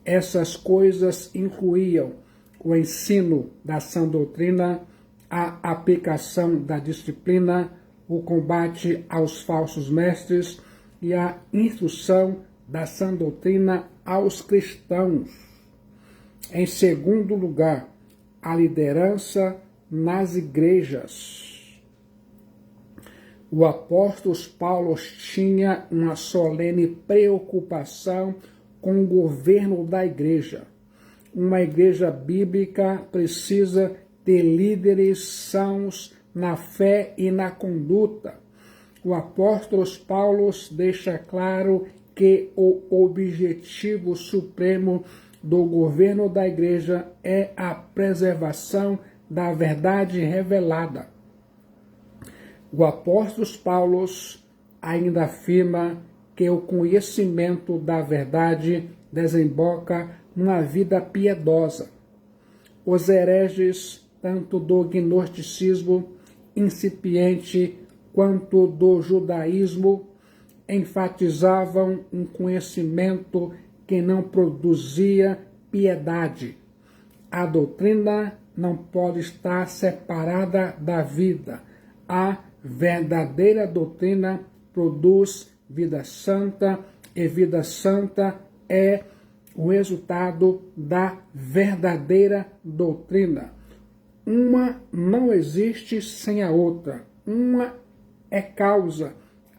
Essas coisas incluíam o ensino da sã doutrina, a aplicação da disciplina, o combate aos falsos mestres e a instrução da sã doutrina aos cristãos. Em segundo lugar, a liderança nas igrejas. O apóstolo Paulo tinha uma solene preocupação com o governo da igreja. Uma igreja bíblica precisa ter líderes sãos na fé e na conduta. O apóstolo Paulo deixa claro que o objetivo supremo do governo da igreja é a preservação da verdade revelada. O apóstolo Paulo ainda afirma que o conhecimento da verdade desemboca numa vida piedosa. Os hereges, tanto do gnosticismo incipiente quanto do judaísmo, enfatizavam um conhecimento que não produzia piedade. A doutrina não pode estar separada da vida. A verdadeira doutrina produz vida santa, e vida santa é o resultado da verdadeira doutrina. Uma não existe sem a outra. Uma é causa,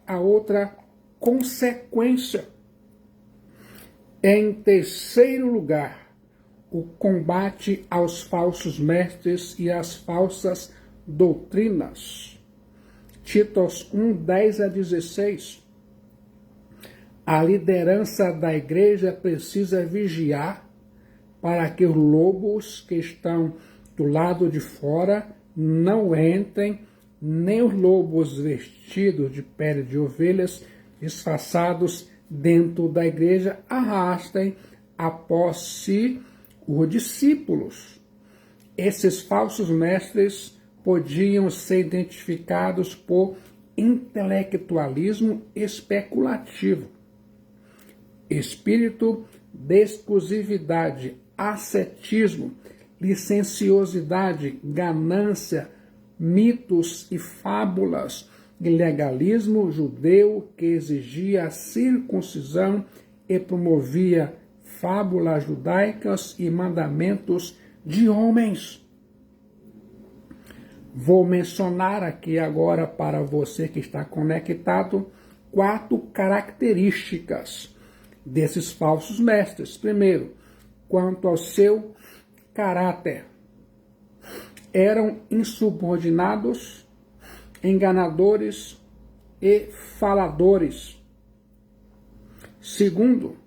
a outra consequência. Em terceiro lugar, o combate aos falsos mestres e às falsas doutrinas. Títulos 1, 10 a 16. A liderança da igreja precisa vigiar para que os lobos que estão do lado de fora não entrem, nem os lobos vestidos de pele de ovelhas, disfarçados dentro da igreja, arrastem após si os discípulos. Esses falsos mestres podiam ser identificados por intelectualismo especulativo, espírito de exclusividade, ascetismo, licenciosidade, ganância, mitos e fábulas, e legalismo judeu que exigia a circuncisão e promovia fábulas judaicas e mandamentos de homens. Vou mencionar aqui agora para você que está conectado 4 características desses falsos mestres. Primeiro, quanto ao seu caráter. Eram insubordinados, enganadores e faladores. Segundo,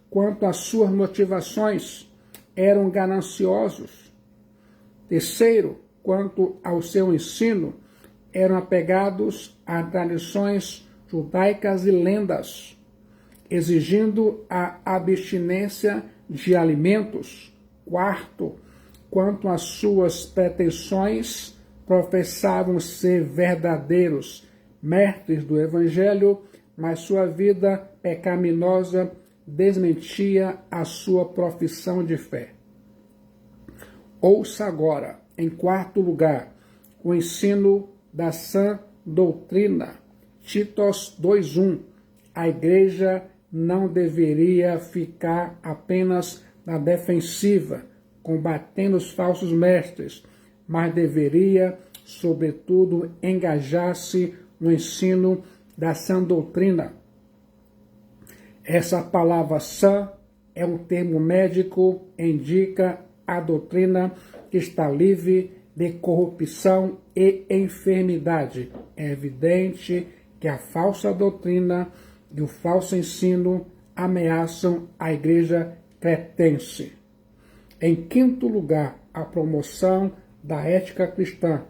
quanto às suas motivações, eram gananciosos. Terceiro, quanto ao seu ensino, eram apegados a tradições judaicas e lendas, exigindo a abstinência de alimentos. Quarto, quanto às suas pretensões, professavam ser verdadeiros mestres do Evangelho, mas sua vida pecaminosa desmentia a sua profissão de fé. Ouça agora, em quarto lugar, o ensino da sã doutrina. Títulos 2:1. A igreja não deveria ficar apenas na defensiva, combatendo os falsos mestres, mas deveria, sobretudo, engajar-se no ensino da sã doutrina. Essa palavra sã é um termo médico, indica a doutrina que está livre de corrupção e enfermidade. É evidente que a falsa doutrina e o falso ensino ameaçam a igreja cretense. Em quinto lugar, a promoção da ética cristã.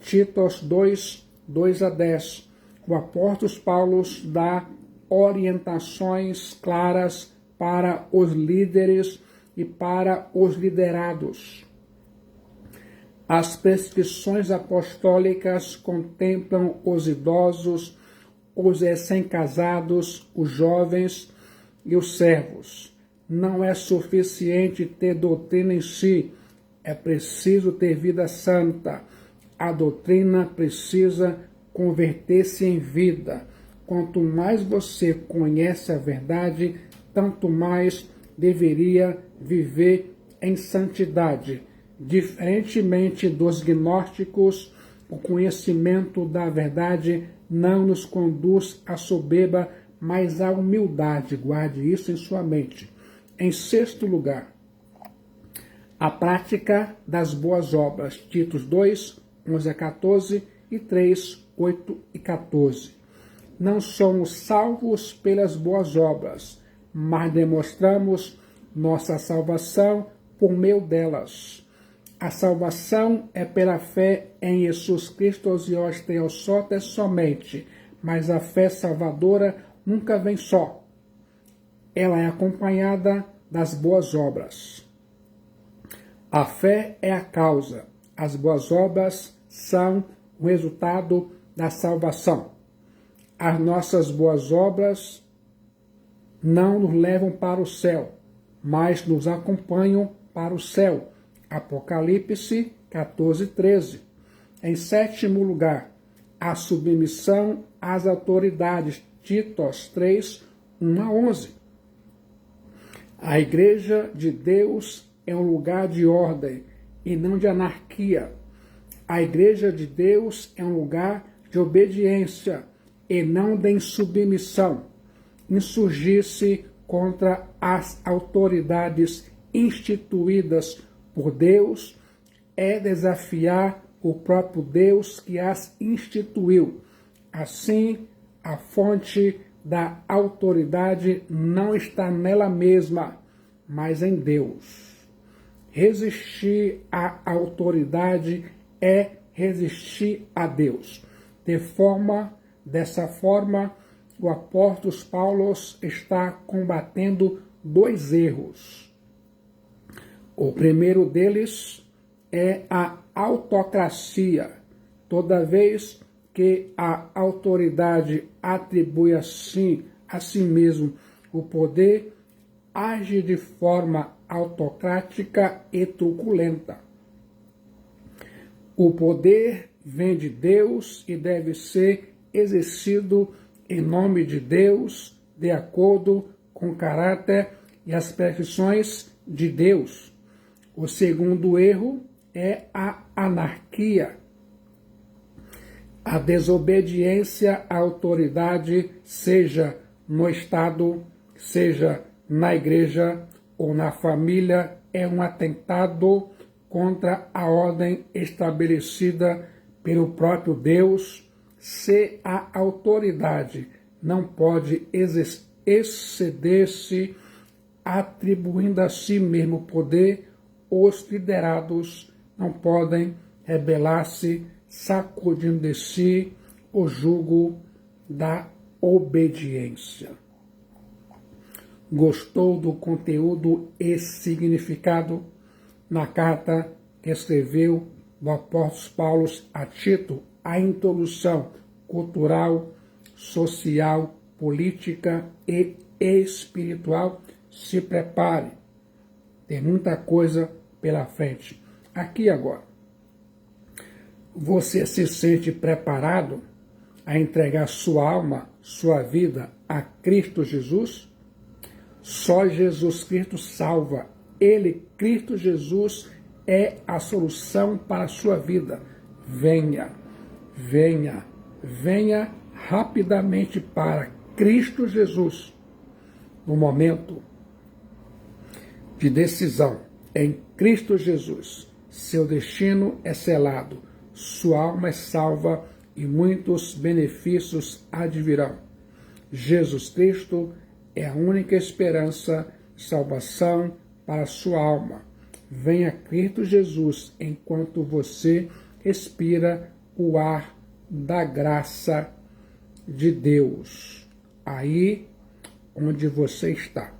Títulos 2, 2 a 10. O apóstolo Paulo dá orientações claras para os líderes e para os liderados. As prescrições apostólicas contemplam os idosos, os recém-casados, os jovens e os servos. Não é suficiente ter doutrina em si, é preciso ter vida santa. A doutrina precisa converter-se em vida. Quanto mais você conhece a verdade, tanto mais deveria viver em santidade. Diferentemente dos gnósticos, o conhecimento da verdade não nos conduz à soberba, mas à humildade. Guarde isso em sua mente. Em sexto lugar, a prática das boas obras. Títulos 2, 11 a 14 e 3, 8 e 14. Não somos salvos pelas boas obras, mas demonstramos nossa salvação por meio delas. A salvação é pela fé em Jesus Cristo e os teossotes somente, mas a fé salvadora nunca vem só. Ela é acompanhada das boas obras. A fé é a causa, as boas obras são o resultado da salvação. As nossas boas obras não nos levam para o céu, mas nos acompanham para o céu. Apocalipse 14, 13. Em sétimo lugar, a submissão às autoridades. Títulos 3, 1 a 11. A igreja de Deus é um lugar de ordem e não de anarquia. A igreja de Deus é um lugar de obediência e não de insubmissão. Insurgir-se contra as autoridades instituídas por Deus é desafiar o próprio Deus que as instituiu. Assim, a fonte da autoridade não está nela mesma, mas em Deus. Resistir à autoridade é resistir a Deus. Dessa forma, o apóstolo Paulo está combatendo dois erros. O primeiro deles é a autocracia. Toda vez que a autoridade atribui a si mesmo o poder, age de forma autocrática e truculenta. O poder vem de Deus e deve ser exercido em nome de Deus, de acordo com o caráter e as perfeições de Deus. O segundo erro é a anarquia. A desobediência à autoridade, seja no Estado, seja na igreja ou na família, é um atentado contra a ordem estabelecida pelo próprio Deus. Se a autoridade não pode exceder-se, atribuindo a si mesmo poder, os liderados não podem rebelar-se, sacudindo de si o jugo da obediência. Gostou do conteúdo e significado? Na carta que escreveu o apóstolo Paulo a Tito, a introdução cultural, social, política e espiritual, se prepare. Tem muita coisa pela frente. Aqui agora. Você se sente preparado a entregar sua alma, sua vida a Cristo Jesus? Só Jesus Cristo salva. Ele, Cristo Jesus, é a solução para a sua vida. Venha, venha, venha rapidamente para Cristo Jesus. No momento de decisão, em Cristo Jesus, seu destino é selado, sua alma é salva e muitos benefícios advirão. Jesus Cristo é a única esperança de salvação para a sua alma. Venha Cristo Jesus enquanto você respira o ar da graça de Deus, aí onde você está.